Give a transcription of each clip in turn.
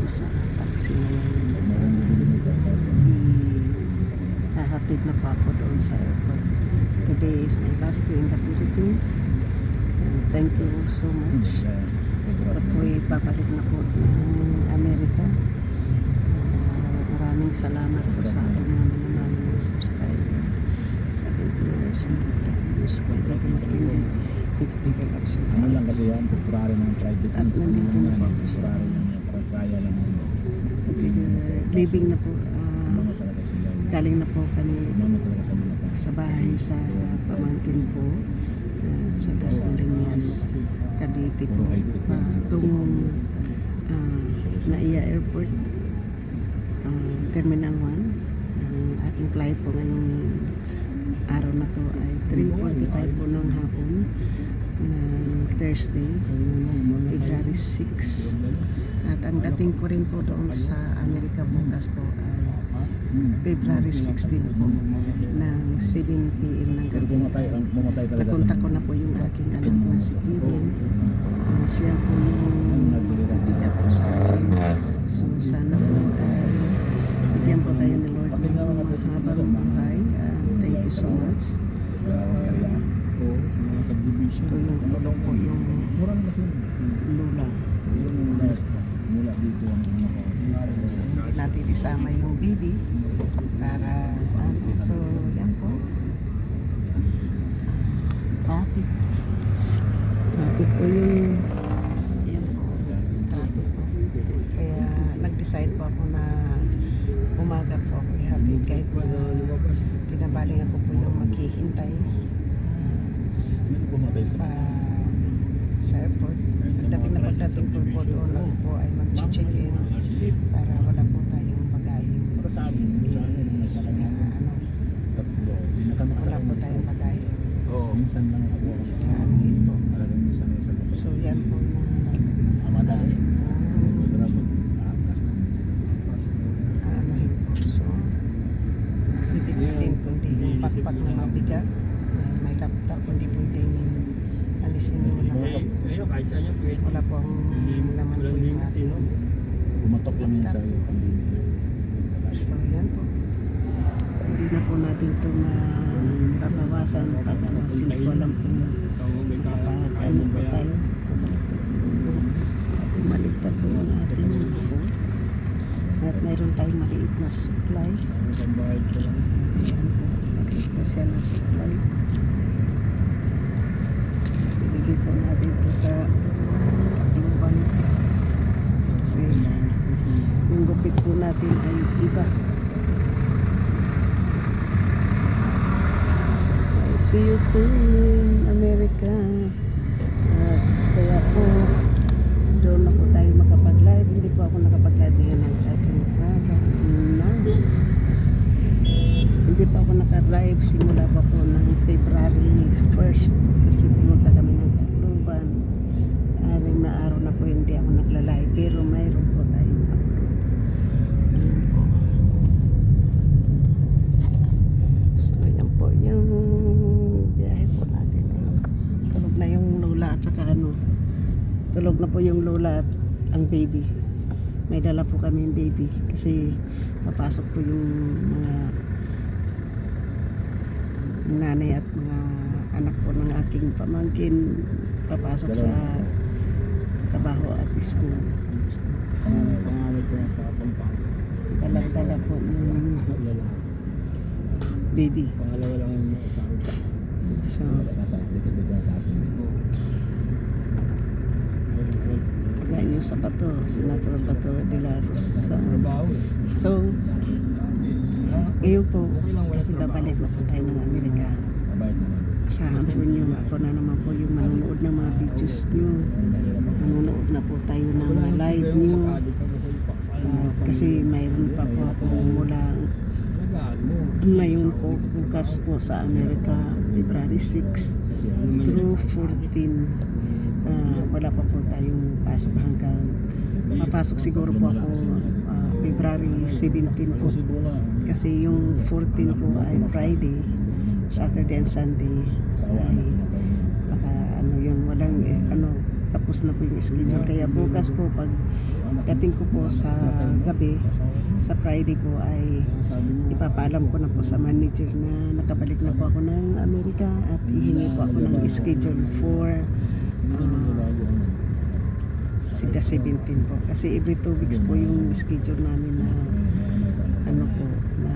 po sa taxi ngayon. Hahatid na po ako doon sa airport. Today is my last day in the Philippines. And thank you so much. Ako po'y babalik na po ng Amerika. Maraming salamat po sa aking mga subscriber. Sa viewers and viewers ko. Ano lang kasi yan, temporary ng private. At nandito na po ako sa living na po. Galing na po kami sa bahay sa pamangkin ko sa Dasmariñas, Cavite po, tungong Naiya Airport, Terminal 1. Ang aking flight po ngayong araw na to ay 3:45 po ng hapon, Thursday, February 6. At ang dating ko rin po doon sa Amerika bukas po ay February 16 po ng 7 p.m. ng gabi. Napunta ko na po yung aking anak na si Kevin. Siya po yung nagbigay po sa akin. So sana po ay bigyan po tayo ni Lord ng mahabang buhay. Thank you so much. Ito yung tulong po yung lula. So, natin isama yung baby para so yan po, traffic po yung yan po, traffic po, kaya nag-decide po ako na umaga po ako ihatid kahit na tinabaling ako po yung maghihintay sa airport. Pagdating po po doon ako po ay mag-check in para wala po tayong bagayeng wala po tayong bagayeng minsan lang ako so yan po yung so bibigyan po hindi yung backpack na mabigat, may laptop, hindi po alisin yung laman. Wala po ang laman po yung ating pumatok lang yun sa iyo. So yan po, hindi na po natin ito mababawasan pag sino po lang po kapag ano po tayo maligtad po ang ating po at mayroon tayong maliit na supply. Ayan po, maliit po siya na supply. Ibigay po natin po sa Tacloban kasi yung gupit po natin ay iba. See you soon, America. At kaya po doon na po tayo makapag-live. Hindi po ako nakapag-live ngayon ng ating araw na. Hindi pa ako naka-live simula pa po ng February 1st kasi pumunta kami ng Tacloban. Aring na araw na po hindi ako nagla-live pero mayroon po tayong upload. Ayan po. So yan po yung biyahe po natin. Tulog na yung lola at saka tulog na po yung lola at ang baby. May dala po kami yung baby kasi papasok po yung mga nanay at mga anak po ng aking pamangkin papasok sa trabaho at school. Dala po yung baby. Pangalawa lang yung So tagaan nyo sa Bato, Senator Bato de la Rosa. So ngayon po kasi babalik na po tayo ng Amerika. Asahan po nyo, ako na naman po yung manonood ng mga videos nyo, manonood na po tayo ng mga live nyo, kasi mayroon pa po ako mula ngayon po bukas po sa Amerika February 6 through 14. Wala pa po tayong pasok hanggang papasok siguro po ako February 17 po kasi yung 14 po ay Friday, Saturday and Sunday ay baka yun walang tapos tapos na po yung schedule. Kaya bukas po pag dating ko po sa gabi, sa Friday po ay ipapaalam ko na po sa manager na nakabalik na po ako ng Amerika at ihingi po ako ng schedule for the 17 po. Kasi every 2 weeks po yung schedule namin na ano po, na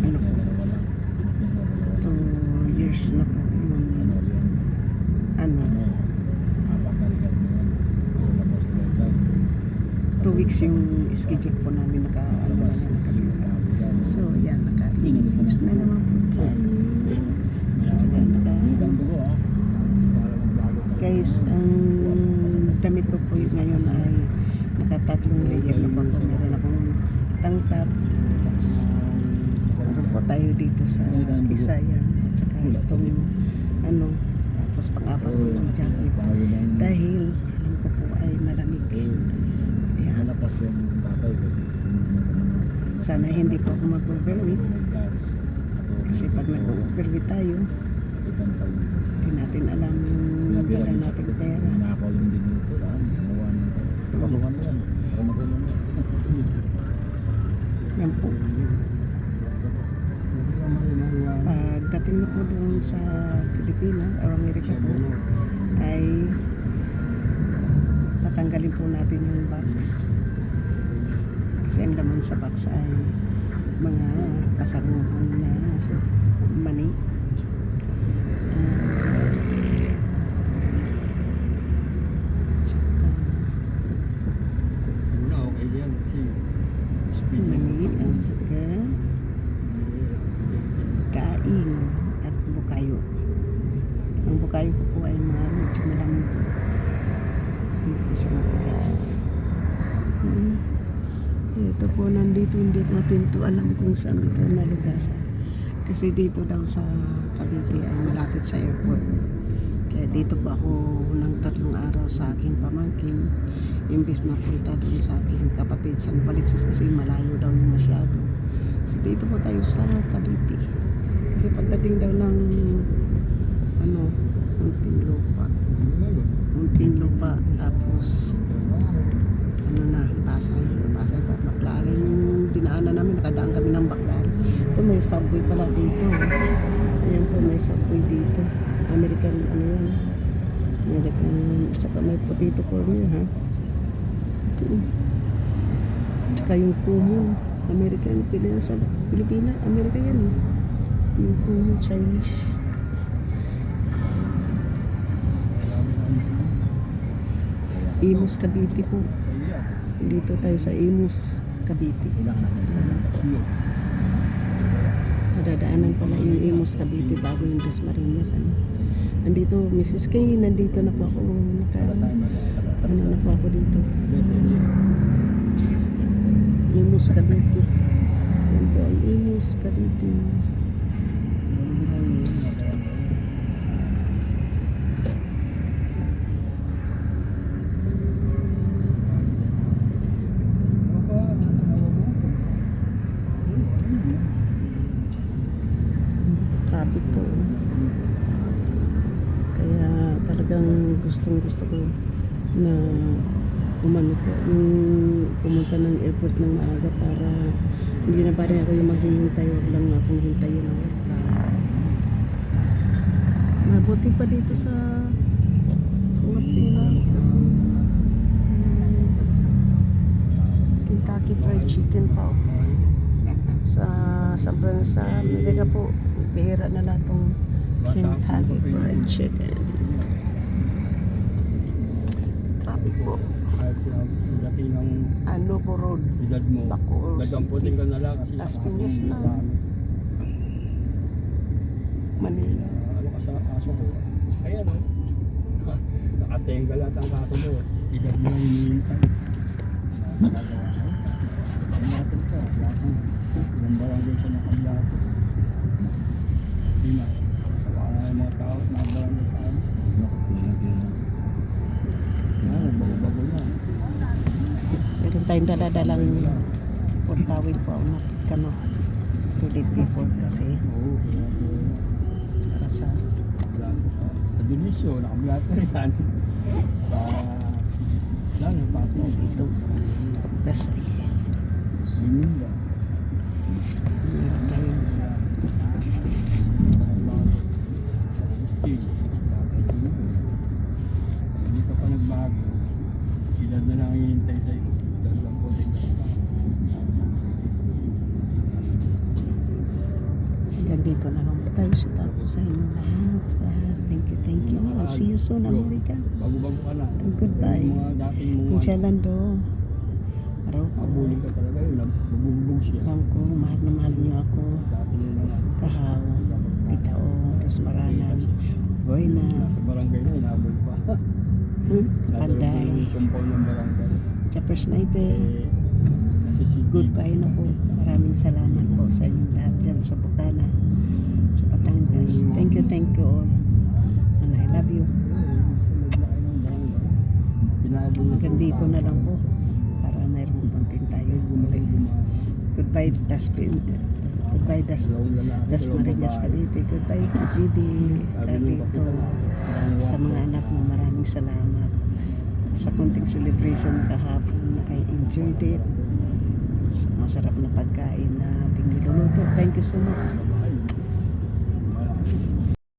ano po, 2 years na po yung ano, 2 weeks yung schedule po namin nakasinta. So yan, naka-inis na naman po tayo. At saka guys, ang damit ko po ngayon ay nakatatlong layer na po ako. Meron akong tank top, tapos meron po tayo dito sa isa yan, at saka itong ano, tapos pang-apat ko yung jacket dahil alam ko po ay malamig. Kaya sana hindi po ako mag-overweight, kasi pag nag-overweight tayo hindi natin alam yung dala nating pera. Yan po. Pagdating na po doon sa Pilipinas o Amerika po ay tatanggalin po natin yung box, kasi ang laman sa box ay mga pasalubong na mani. Mani at saka kain at bukayo. Ang bukayo ko po ay mga medyo malambot, hindi po siya matigas. Ito po, nandito hindi natin to alam kung saan ito na lugar, kasi dito daw sa Cavite ay malapit sa airport. Kaya dito po ako ng 3 araw sa aking pamangkin, imbes na punta doon sa aking kapatid sa Novaliches kasi malayo daw yung masyado. So dito po tayo sa Cavite, kasi pagdating daw ng ano, Muntinlupa, tapos ano na, Pasay pa, Baclaran yung dinaanan namin, nakadaan kami ng Baclaran. Ito may subway pala dito. Ayan po, may subway dito. American, ano yan, American, saka may potato corner, ha? Saka yung Kumu, American, Pilipina, America yan, yung Kumu, Chinese. Imus, Cavite po. Dito tayo sa Imus, Cavite. Madadaanan pala yung Imus, Cavite bago yung Dos Marinas. Nandito, Mrs. Kay, nandito na po ako. Ano na po ako dito. Imus, Cavite. Yan po ang Imus, Cavite. Traffic po. Kaya talagang gustong-gusto ko na umano po, yung pumunta ng airport ng maaga para hindi na parang ako yung maghihintay, wag lang akong hintayin. Mabuti pa dito sa Pilipinas kasi Kentucky Fried Chicken pa. Sa Amerika po, bihira na lang itong Kentucky Fried Chicken. Traffic po. Ano po road? Edad mo. Bacoor Nagkamputin City. ka na lang kasi Las sa Piñas na. Manila. Ano ka sa aso ko? Kaya no? Nakatenga lahat ang kaso mo. Edad mo lang hinihintay. Pagmatod ka. Ilang barangay siya ng kandidato. Hindi na. Sawa nga yung mga tao. Mga barangay sa amin. Bago-bago na. Meron tayong daladalang puntawin po na kano toilet paper kasi Oo. para sa Wala ko sa serbisyo, naka-blatter yan. Sa lang, pato. Dito, plastic. Yun lang. Meron tayong Hindi ka pa nagbago. Edad na lang hinihintay sa'yo. Edad lang po din. hanggang dito na lang po tayo. Shout out po sa inyo lahat. Thank you. I'll see you soon, America. Bago-bago ka na. Goodbye. Yung mga dating mga Kung siya lang do, araw ko. abulin ka talaga yun. Nabubugbog siya. Alam ko, mahal na mahal niyo ako. Dati nila na. Kahaw, Bitao, Rosmaranan, Boy na, Nasa barangay na, inabol pa. Kapanday. Nasa yung compound ng barangay. Chopper Sniper. Eh, nasisigi. Goodbye na po. Maraming salamat po sa inyong lahat dyan sa Bukana, sa Batangas. Thank you all. And I love you. Hanggang dito na lang po para mayroong content tayo ulit. Goodbye, Goodbye, Das Marinas Cavite. Goodbye, Bibi, Carlito. Sa mga anak mo, maraming salamat. Sa konting celebration kahapon, I enjoyed it. Masarap na pagkain na ating niluluto. Thank you so much.